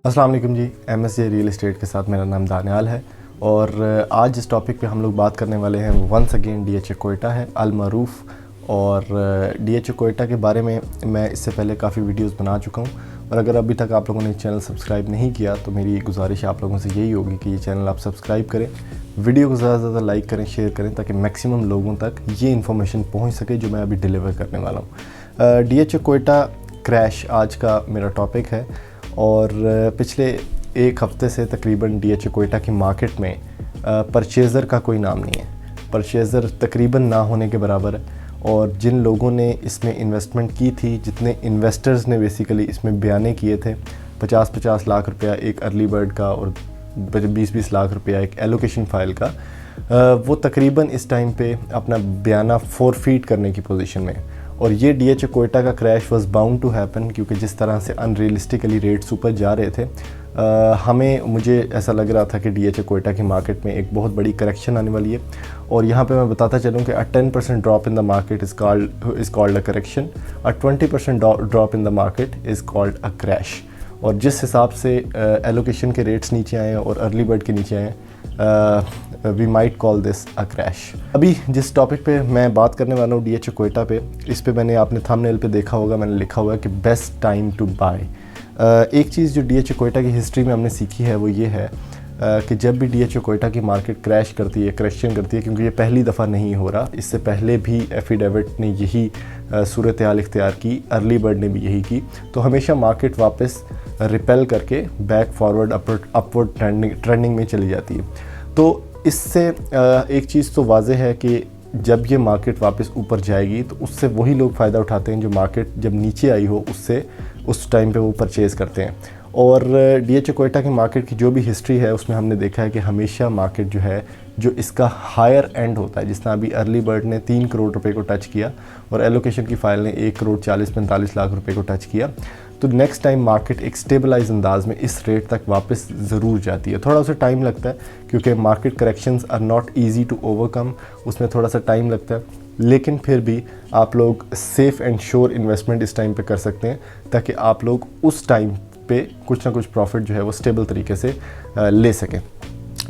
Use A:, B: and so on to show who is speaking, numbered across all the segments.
A: अस्सलाम वालेकुम जी। MSJ real estate के साथ मेरा नाम दानियाल है और आज इस टॉपिक पे हम लोग बात करने वाले हैं वंस अगेन DHA कोयटा है अल मरूफ। और DHA कोयटा के बारे में मैं इससे पहले काफ़ी वीडियोस बना चुका हूँ और अगर अभी तक आप लोगों ने चैनल सब्सक्राइब नहीं किया तो मेरी गुजारिश आप लोगों से यही होगी कि ये चैनल आप सब्सक्राइब करें, वीडियो को ज़्यादा से ज़्यादा लाइक करें, शेयर करें ताकि मैक्सिमम लोगों तक ये इन्फॉर्मेशन पहुँच सके जो मैं अभी डिलीवर करने वाला हूँ। DHA कोयटा क्रैश आज का मेरा टॉपिक है और पिछले एक हफ़्ते से तकरीबन DHA कोयटा की मार्केट में परचेज़र का कोई नाम नहीं है। परचेज़र तकरीबन ना होने के बराबर है और जिन लोगों ने इसमें इन्वेस्टमेंट की थी, जितने इन्वेस्टर्स ने बेसिकली इसमें बयाने किए थे 50-50 लाख रुपया एक अर्ली बर्ड का और 20-20 लाख रुपया एक एलोकेशन फ़ाइल का, वो तकरीबन इस टाइम पे अपना बयाना फोरफीट करने की पोजीशन में है। और ये DHA कोयटा का crash was bound to happen क्योंकि जिस तरह से अनरियलिस्टिकली रेट्स ऊपर जा रहे थे, मुझे ऐसा लग रहा था कि DHA कोयटा की मार्केट में एक बहुत बड़ी करेक्शन आने वाली है। और यहाँ पे मैं बताता चलूँ कि 10% drop in the market is called a correction, 20% drop in the market is called a crash. और जिस हिसाब से एलोकेशन के रेट्स नीचे आए हैं और अर्ली बर्ड के नीचे आए हैं, we might call this a crash. अभी जिस टॉपिक पे मैं बात करने वाला हूँ DHA कोयटा पे, इस पे मैंने आपने थंबनेल पे देखा होगा, मैंने लिखा हुआ है कि बेस्ट टाइम टू बाय। एक चीज़ जो DHA कोयटा की हिस्ट्री में हमने सीखी है वो ये है कि जब भी DHA कोयटा की मार्केट क्रैश करती है, करेक्शन करती है, क्योंकि ये पहली दफ़ा नहीं हो रहा, इससे पहले भी एफिडेविट ने यही सूरत हाल इख्तियार की, अर्ली बर्ड ने भी यही की, तो हमेशा मार्केट वापस रिपेल करके बैक फॉरवर्ड अपवर्ड ट्रेंडिंग में चली जाती है। तो इससे एक चीज़ तो वाज़ेह है कि जब ये मार्केट वापस ऊपर जाएगी तो उससे वही लोग फ़ायदा उठाते हैं जो मार्केट जब नीचे आई हो उससे उस टाइम पे वो परचेज़ करते हैं। और DHA कोयटा की मार्केट की जो भी हिस्ट्री है उसमें हमने देखा है कि हमेशा मार्केट जो है, जो इसका हायर एंड होता है, जिस तरह अभी अर्ली बर्ड ने 3 करोड़ रुपए को टच किया और एलोकेशन की फ़ाइल ने 1 करोड़ 40-45 लाख रुपए को टच किया, तो नेक्स्ट टाइम मार्केट एक स्टेबलाइज अंदाज में इस रेट तक वापस ज़रूर जाती है। थोड़ा सा टाइम लगता है क्योंकि market corrections are not easy to overcome, उसमें थोड़ा सा टाइम लगता है, लेकिन फिर भी आप लोग सेफ़ एंड श्योर इन्वेस्टमेंट इस टाइम पे कर सकते हैं ताकि आप लोग उस टाइम पे कुछ ना कुछ प्रॉफिट जो है वो स्टेबल तरीके से ले सकें।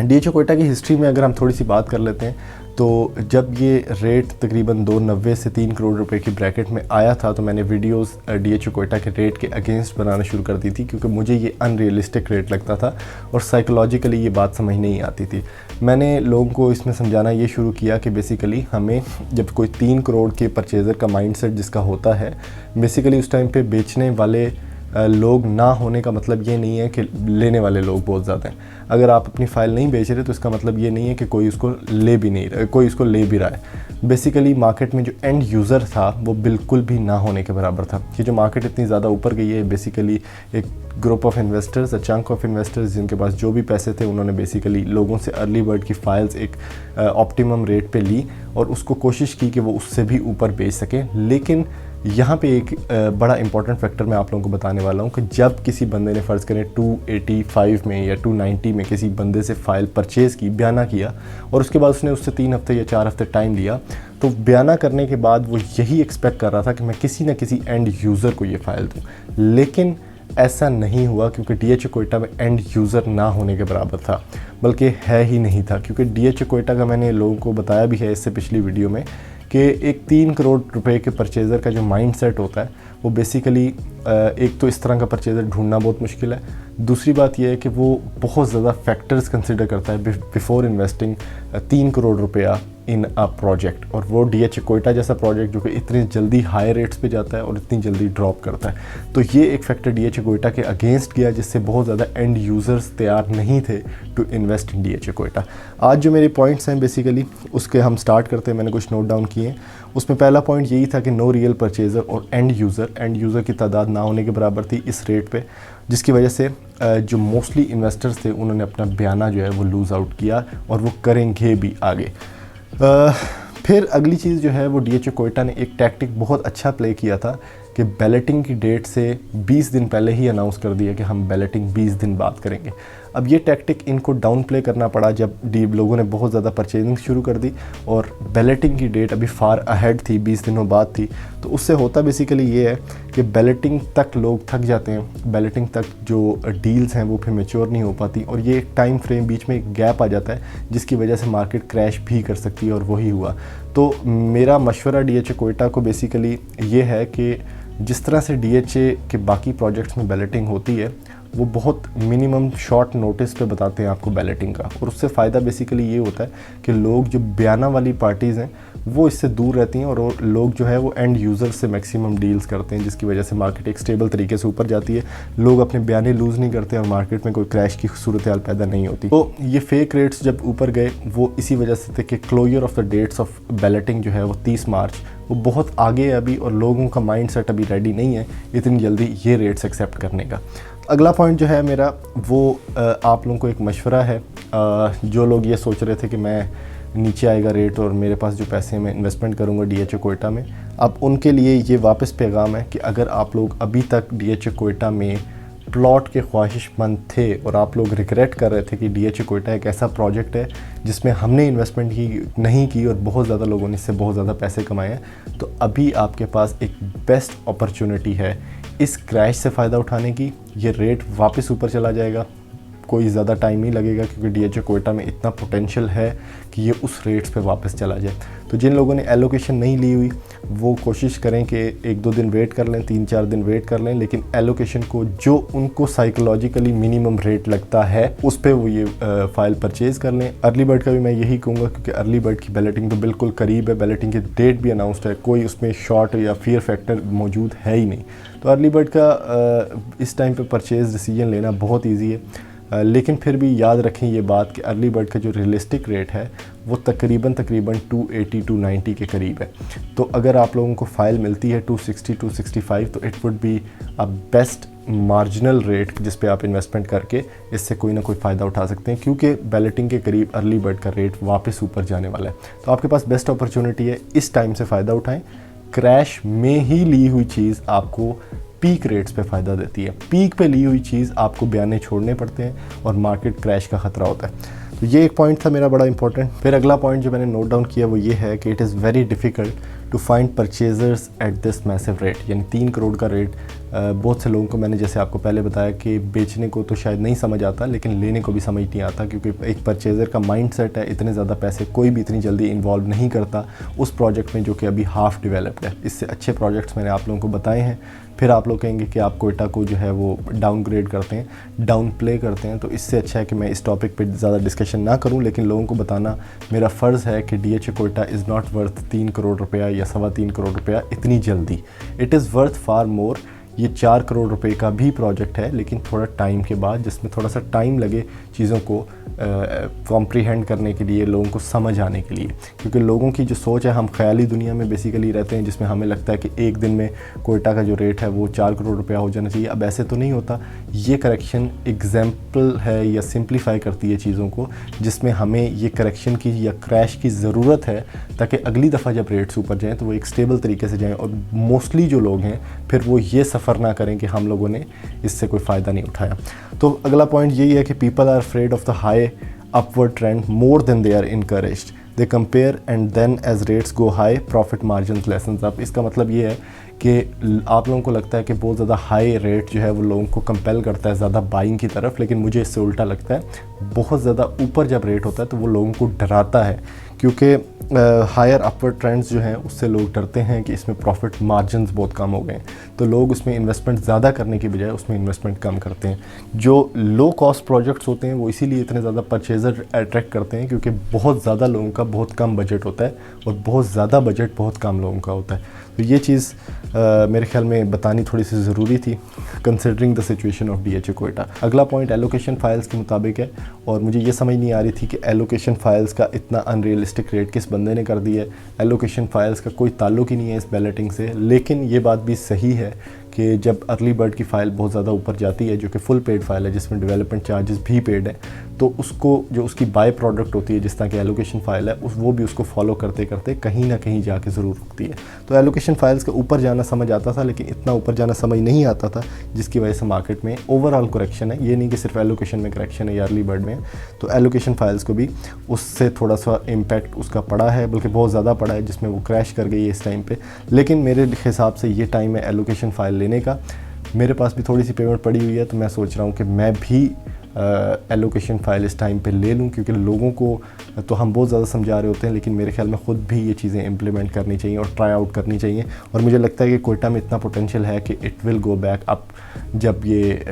A: DHA कोयटा की हिस्ट्री में अगर हम थोड़ी सी बात कर लेते हैं तो जब ये रेट तकरीबन 290 से 3 करोड़ रुपए की ब्रैकेट में आया था तो मैंने वीडियोस DHA कोयटा के रेट के अगेंस्ट बनाना शुरू कर दी थी क्योंकि मुझे ये अनरियलिस्टिक रेट लगता था और साइकोलॉजिकली ये बात समझ नहीं आती थी। मैंने लोगों को इसमें समझाना ये शुरू किया कि बेसिकली हमें जब कोई 3 करोड़ के परचेज़र का माइंडसेट जिसका होता है, बेसिकली उस टाइम पे बेचने वाले लोग ना होने का मतलब ये नहीं है कि लेने वाले लोग बहुत ज़्यादा हैं। अगर आप अपनी फ़ाइल नहीं बेच रहे तो इसका मतलब ये नहीं है कि कोई उसको ले भी नहीं रहा, कोई उसको ले भी रहा है। बेसिकली मार्केट में जो एंड यूज़र था वो बिल्कुल भी ना होने के बराबर था। ये जो मार्केट इतनी ज़्यादा ऊपर गई है, बेसिकली एक group of investors, a chunk of investors जिनके पास जो भी पैसे थे उन्होंने बेसिकली लोगों से अर्ली बर्ड की फ़ाइल्स एक ऑप्टिमम रेट पे ली और उसको कोशिश की कि वो उससे भी ऊपर बेच सकें। लेकिन यहाँ पे एक बड़ा इंपॉर्टेंट फैक्टर मैं आप लोगों को बताने वाला हूँ कि जब किसी बंदे ने फ़र्ज़ करें 285 में या 290 में किसी बंदे से फ़ाइल परचेज़ की, बयाना किया और उसके बाद उसने उससे 3 हफ्ते या 4 हफ्ते टाइम लिया, तो बयाना करने के बाद वो यही एक्सपेक्ट कर रहा था कि मैं किसी न किसी एंड यूज़र को ये फ़ाइल दूँ। लेकिन ऐसा नहीं हुआ क्योंकि DHA कोयटा में एंड यूज़र ना होने के बराबर था, बल्कि है ही नहीं था। क्योंकि DHA कोयटा का मैंने लोगों को बताया भी है इससे पिछली वीडियो में कि एक 3 करोड़ रुपए के परचेज़र का जो माइंडसेट होता है वो बेसिकली एक तो इस तरह का परचेज़र ढूंढना बहुत मुश्किल है, दूसरी बात यह है कि वो बहुत ज़्यादा फैक्टर्स कंसिडर करता है बिफोर इन्वेस्टिंग 3 करोड़ रुपया इन अ प्रोजेक्ट। और वो DHA कोयटा जैसा प्रोजेक्ट जो कि इतनी जल्दी हाई रेट्स पे जाता है और इतनी जल्दी ड्रॉप करता है, तो ये एक फैक्टर DHA कोयटा के अगेंस्ट गया जिससे बहुत ज़्यादा एंड यूज़र्स तैयार नहीं थे to invest in DHA Quetta. आज जो मेरे पॉइंट्स हैं बेसिकली उसके हम स्टार्ट करते हैं, मैंने कुछ नोट डाउन किए हैं। उसमें पहला पॉइंट यही था कि नो रियल परचेज़र और एंड यूज़र की तादाद ना होने के बराबर थी इस रेट पे, जिसकी वजह से जो मोस्टली इन्वेस्टर्स थे उन्होंने अपना बयाना जो है वो लूज़ आउट किया और वो करेंगे भी आगे। फिर अगली चीज़ जो है वो DHA कोयटा ने एक टैक्टिक बहुत अच्छा प्ले किया था कि बैलेटिंग की डेट से 20 दिन पहले ही अनाउंस कर दिया कि हम बैलेटिंग 20 दिन बाद करेंगे। अब ये टैक्टिक इनको डाउन प्ले करना पड़ा जब लोगों ने बहुत ज़्यादा परचेजिंग शुरू कर दी और बैलेटिंग की डेट अभी फार अहेड थी, 20 दिनों बाद थी। तो उससे होता बेसिकली ये है कि बैलेटिंग तक लोग थक जाते हैं, बैलेटिंग तक जो डील्स हैं वो फिर मैच्योर नहीं हो पाती और ये एक टाइम फ्रेम बीच में एक गैप आ जाता है जिसकी वजह से मार्केट क्रैश भी कर सकती है और वही हुआ। तो मेरा मशवरा DHA कोयटा को बेसिकली ये है कि जिस तरह से DHA के बाकी प्रोजेक्ट्स में बैलेटिंग होती है वो बहुत मिनिमम शॉर्ट नोटिस पे बताते हैं आपको बैलेटिंग का, और उससे फ़ायदा बेसिकली ये होता है कि लोग जो बयाना वाली पार्टीज़ हैं वो इससे दूर रहती हैं और लोग जो है वो एंड यूज़र से मैक्सिमम डील्स करते हैं, जिसकी वजह से मार्केट एक स्टेबल तरीके से ऊपर जाती है। लोग अपने बयाने लूज़ नहीं करते और मार्केट में कोई क्रैश की सूरत हाल पैदा नहीं होती। तो ये फेक रेट्स जब ऊपर गए वो इसी वजह से थे कि closure of the dates of balloting जो है वो 30 मार्च वो बहुत आगे है अभी, और लोगों का माइंड सेट अभी रेडी नहीं है इतनी जल्दी ये रेट्स एक्सेप्ट करने का। अगला पॉइंट जो है मेरा वो आप लोगों को एक मशवरा है। जो लोग ये सोच रहे थे कि मैं नीचे आएगा रेट और मेरे पास जो पैसे मैं इन्वेस्टमेंट करूंगा DHA कोयटा में, अब उनके लिए ये वापस पैगाम है कि अगर आप लोग अभी तक DHA कोयटा में प्लॉट के ख्वाहिशमंद थे और आप लोग रिग्रेट कर रहे थे कि DHA कोयटा एक ऐसा प्रोजेक्ट है जिसमें हमने इन्वेस्टमेंट ही नहीं की और बहुत ज़्यादा लोगों ने इससे बहुत ज़्यादा पैसे कमाए हैं, तो अभी आपके पास एक बेस्ट अपॉर्चुनिटी है इस क्रैश से फ़ायदा उठाने की। ये रेट वापस ऊपर चला जाएगा, कोई ज़्यादा टाइम नहीं लगेगा क्योंकि DHA कोयटा में इतना पोटेंशियल है कि ये उस रेट्स पे वापस चला जाए। तो जिन लोगों ने एलोकेशन नहीं ली हुई वो कोशिश करें कि 1-2 दिन वेट कर लें, 3-4 दिन वेट कर लें, लेकिन एलोकेशन को जो उनको साइकोलॉजिकली मिनिमम रेट लगता है उस पर वो ये फ़ाइल परचेज़ कर लें। अर्ली बर्ड का भी मैं यही कहूँगा क्योंकि अर्ली बर्ड की बैलेटिंग तो बिल्कुल करीब है, बैलेटिंग की डेट भी अनाउंसड है, कोई उसमें शॉर्ट या फियर फैक्टर मौजूद है ही नहीं। तो अर्ली बर्ड का इस टाइम पर परचेज़ डिसीजन लेना बहुत ईजी है, लेकिन फिर भी याद रखें ये बात कि अर्ली बर्ड का जो रियलिस्टिक रेट है वो तकरीबन 280-290 के करीब है। तो अगर आप लोगों को फ़ाइल मिलती है 260-265 तो it would be a best marginal rate जिस पे आप इन्वेस्टमेंट करके इससे कोई ना कोई फ़ायदा उठा सकते हैं, क्योंकि बैलेटिंग के करीब अर्ली बर्ड का रेट वापस ऊपर जाने वाला है। तो आपके पास बेस्ट अपॉर्चुनिटी है, इस टाइम से फ़ायदा उठाएँ। क्रैश में ही ली हुई चीज़ आपको पीक रेट्स पे फ़ायदा देती है, पीक पे ली हुई चीज़ आपको बयाने छोड़ने पड़ते हैं और मार्केट क्रैश का ख़तरा होता है। तो ये एक पॉइंट था मेरा बड़ा इंपॉर्टेंट। फिर अगला पॉइंट जो मैंने नोट डाउन किया वो ये है कि it is very difficult to find purchasers at this massive rate, यानी 3 करोड़ का रेट बहुत से लोगों को, मैंने जैसे आपको पहले बताया कि बेचने को तो शायद नहीं समझ आता लेकिन लेने को भी समझ नहीं आता, क्योंकि एक परचेज़र का माइंड सेट है इतने ज़्यादा पैसे कोई भी इतनी जल्दी इन्वॉल्व नहीं करता उस प्रोजेक्ट में जो कि अभी हाफ़ डेवलप्ड है। इससे अच्छे प्रोजेक्ट्स मैंने आप लोगों को बताए हैं। फिर आप लोग कहेंगे कि आप कोयटा को जो है वो डाउनग्रेड करते हैं, डाउन प्ले करते हैं, तो इससे अच्छा है कि मैं इस टॉपिक पे ज़्यादा डिस्कशन ना करूं, लेकिन लोगों को बताना मेरा फ़र्ज़ है कि DHA Quetta is not worth 3 crore रुपया या 3.25 करोड़ रुपया इतनी जल्दी। इट इज़ वर्थ फार मोर। ये 4 करोड़ रुपए का भी प्रोजेक्ट है, लेकिन थोड़ा टाइम के बाद, जिसमें थोड़ा सा टाइम लगे चीज़ों को कॉम्प्रीहेंड करने के लिए, लोगों को समझ आने के लिए, क्योंकि लोगों की जो सोच है, हम ख्याली दुनिया में बेसिकली रहते हैं जिसमें हमें लगता है कि एक दिन में कोयटा का जो रेट है वो 4 करोड़ रुपया हो जाना चाहिए। अब ऐसे तो नहीं होता। ये करेक्शन एग्जाम्पल है या सिंप्लीफाई करती है चीज़ों को, जिसमें हमें ये करेक्शन की या क्रैश की ज़रूरत है ताकि अगली दफ़ा जब रेट्स ऊपर जाएँ तो वो एक स्टेबल तरीके से जाएँ और मोस्टली जो लोग हैं फिर वो ये सफ़र ना करें कि हम लोगों ने इससे कोई फ़ायदा नहीं उठाया। तो अगला पॉइंट यही है कि people are afraid of the high upward trend more than they are encouraged. They compare and then as rates go high, profit margins lessens up. इसका मतलब ये है कि आप लोगों को लगता है कि बहुत ज़्यादा हाई रेट जो है वो लोगों को कंपेल करता है ज़्यादा बाइंग की तरफ, लेकिन मुझे इससे उल्टा लगता है। बहुत ज़्यादा ऊपर जब रेट होता है तो वो लोगों को डराता है, क्योंकि हायर अपवर्ड ट्रेंड्स जो हैं उससे लोग डरते हैं कि इसमें प्रॉफिट मार्जिन्स बहुत कम हो गए, तो लोग उसमें इन्वेस्टमेंट ज़्यादा करने की बजाय उसमें इन्वेस्टमेंट कम करते हैं। जो लो कॉस्ट प्रोजेक्ट्स होते हैं वो इसीलिए इतने ज़्यादा परचेज़र अट्रैक्ट करते हैं, क्योंकि बहुत ज़्यादा लोगों का बहुत कम बजट होता है और बहुत ज़्यादा बजट बहुत कम लोगों का होता है। तो ये चीज़ मेरे ख्याल में बतानी थोड़ी सी ज़रूरी थी considering the situation of DHA Quetta. अगला पॉइंट एलोकेशन फाइल्स के मुताबिक है, और मुझे ये समझ नहीं आ रही थी कि एलोकेशन फाइल्स का इतना अनरियलिस्टिक रेट किस बंदे ने कर दिया है। एलोकेशन फाइल्स का कोई ताल्लुक ही नहीं है इस बैलेटिंग से, लेकिन ये बात भी सही है कि जब अर्ली बर्ड की फ़ाइल बहुत ज़्यादा ऊपर जाती है, जो कि फुल पेड फाइल है जिसमें डेवलपमेंट चार्जेस भी पेड है, तो उसको जो उसकी बाय प्रोडक्ट होती है जिस तरह की एलोकेशन फ़ाइल है वो भी उसको फॉलो करते करते कहीं ना कहीं जाके ज़रूर रुकती है। तो एलोकेशन फाइल्स के ऊपर जाना समझ आता था, लेकिन इतना ऊपर जाना समझ नहीं आता था, जिसकी वजह से मार्केट में ओवरऑल करेक्शन है। ये नहीं कि सिर्फ एलोकेशन में करेक्शन है या अर्ली बर्ड में, तो एलोकेशन फाइल्स को भी उससे थोड़ा सा इम्पैक्ट उसका पड़ा है, बल्कि बहुत ज़्यादा पड़ा है, जिसमें वो क्रैश कर गई है इस टाइम पे। लेकिन मेरे हिसाब से ये टाइम है एलोकेशन फ़ाइल लेने का। मेरे पास भी थोड़ी सी पेमेंट पड़ी हुई है, तो मैं सोच रहा हूँ कि मैं भी एलोकेशन फ़ाइल इस टाइम पे ले लूँ, क्योंकि लोगों को तो हम बहुत ज़्यादा समझा रहे होते हैं, लेकिन मेरे ख्याल में ख़ुद भी ये चीज़ें इम्प्लीमेंट करनी चाहिए और ट्राई आउट करनी चाहिए। और मुझे लगता है कि कोयटा में इतना पोटेंशियल है कि it will go back up जब ये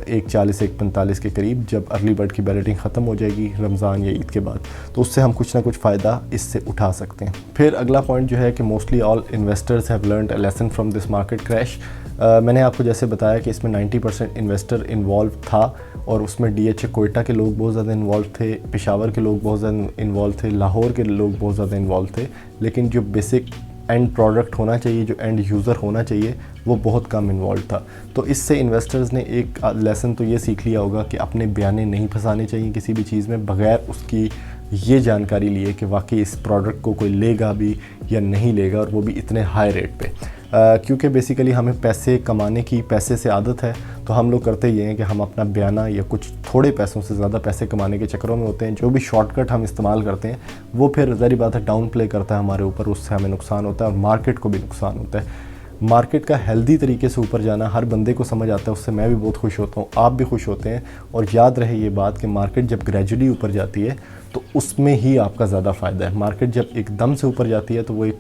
A: 140 145 के करीब जब अर्ली बर्ड की बैलेटिंग ख़त्म हो जाएगी रमज़ान या ईद के बाद, तो उससे हम कुछ ना कुछ फ़ायदा इससे उठा सकते हैं। फिर अगला पॉइंट जो है कि mostly all investors have learned a lesson from this market crash. मैंने आपको जैसे बताया कि इसमें 90% इन्वेस्टर इन्वॉल्व था, और उसमें DHA कोयटा के लोग बहुत ज़्यादा इन्वॉल्व थे, पेशावर के लोग बहुत ज़्यादा इन्वॉल्व थे, लाहौर के लोग बहुत ज़्यादा इन्वॉल्व थे, लेकिन जो बेसिक एंड प्रोडक्ट होना चाहिए, जो एंड यूज़र होना चाहिए, वो बहुत कम इन्वॉल्व था। तो इससे इन्वेस्टर्स ने एक लेसन तो ये सीख लिया होगा कि अपने बयाने नहीं फंसाने चाहिए किसी भी चीज़ में बग़ैर उसकी ये जानकारी लिए कि वाकई इस प्रोडक्ट को कोई लेगा भी या नहीं लेगा, और वो भी इतने हाई रेट पे। क्योंकि बेसिकली हमें पैसे कमाने की पैसे से आदत है, तो हम लोग करते ये हैं कि हम अपना बयाना या कुछ थोड़े पैसों से ज़्यादा पैसे कमाने के चक्करों में होते हैं। जो भी शॉर्टकट हम इस्तेमाल करते हैं वो फिर ज़ाहिर बात है डाउन प्ले करता है हमारे ऊपर, उससे हमें नुकसान होता है और मार्केट को भी नुकसान होता है। मार्केट का हेल्दी तरीके से ऊपर जाना हर बंदे को समझ आता है, उससे मैं भी बहुत खुश होता हूँ, आप भी खुश होते हैं। और याद रहे ये बात कि मार्केट जब ग्रेजुअली ऊपर जाती है तो उसमें ही आपका ज़्यादा फ़ायदा है। मार्केट जब एकदम से ऊपर जाती है तो वो एक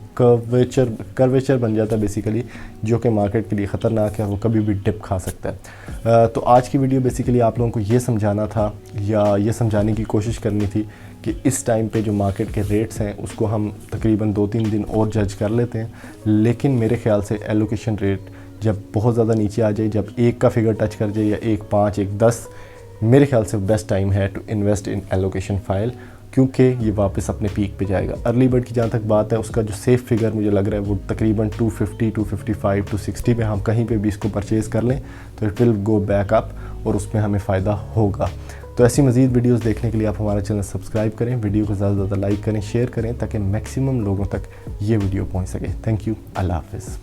A: कर्वेचर बन जाता है बेसिकली, जो कि मार्केट के लिए ख़तरनाक है, वो कभी भी डिप खा सकता है। तो आज की वीडियो बेसिकली आप लोगों को ये समझाना था या ये समझाने की कोशिश करनी थी कि इस टाइम पे जो मार्केट के रेट्स हैं उसको हम तकरीबन 2-3 दिन और जज कर लेते हैं, लेकिन मेरे ख्याल से एलोकेशन रेट जब बहुत ज़्यादा नीचे आ जाए, जब 1 का फिगर टच कर जाए या 1.5 1.10, मेरे ख्याल से बेस्ट टाइम है to invest in allocation file, क्योंकि ये वापस अपने पीक पे जाएगा। अर्ली बर्ड की जहाँ तक बात है, उसका जो सेफ़ फिगर मुझे लग रहा है वो तकरीबन 250 255 260 पे हम कहीं पे भी इसको परचेज़ कर लें तो it will go back up और उसमें हमें फ़ायदा होगा। तो ऐसी मज़ीद वीडियोस देखने के लिए आप हमारा चैनल सब्सक्राइब करें, वीडियो को ज़्यादा से ज़्यादा लाइक करें, शेयर करें, ताकि मैक्सिमम लोगों तक ये वीडियो पहुँच सके। थैंक यू, अल्लाह हाफ़िज़।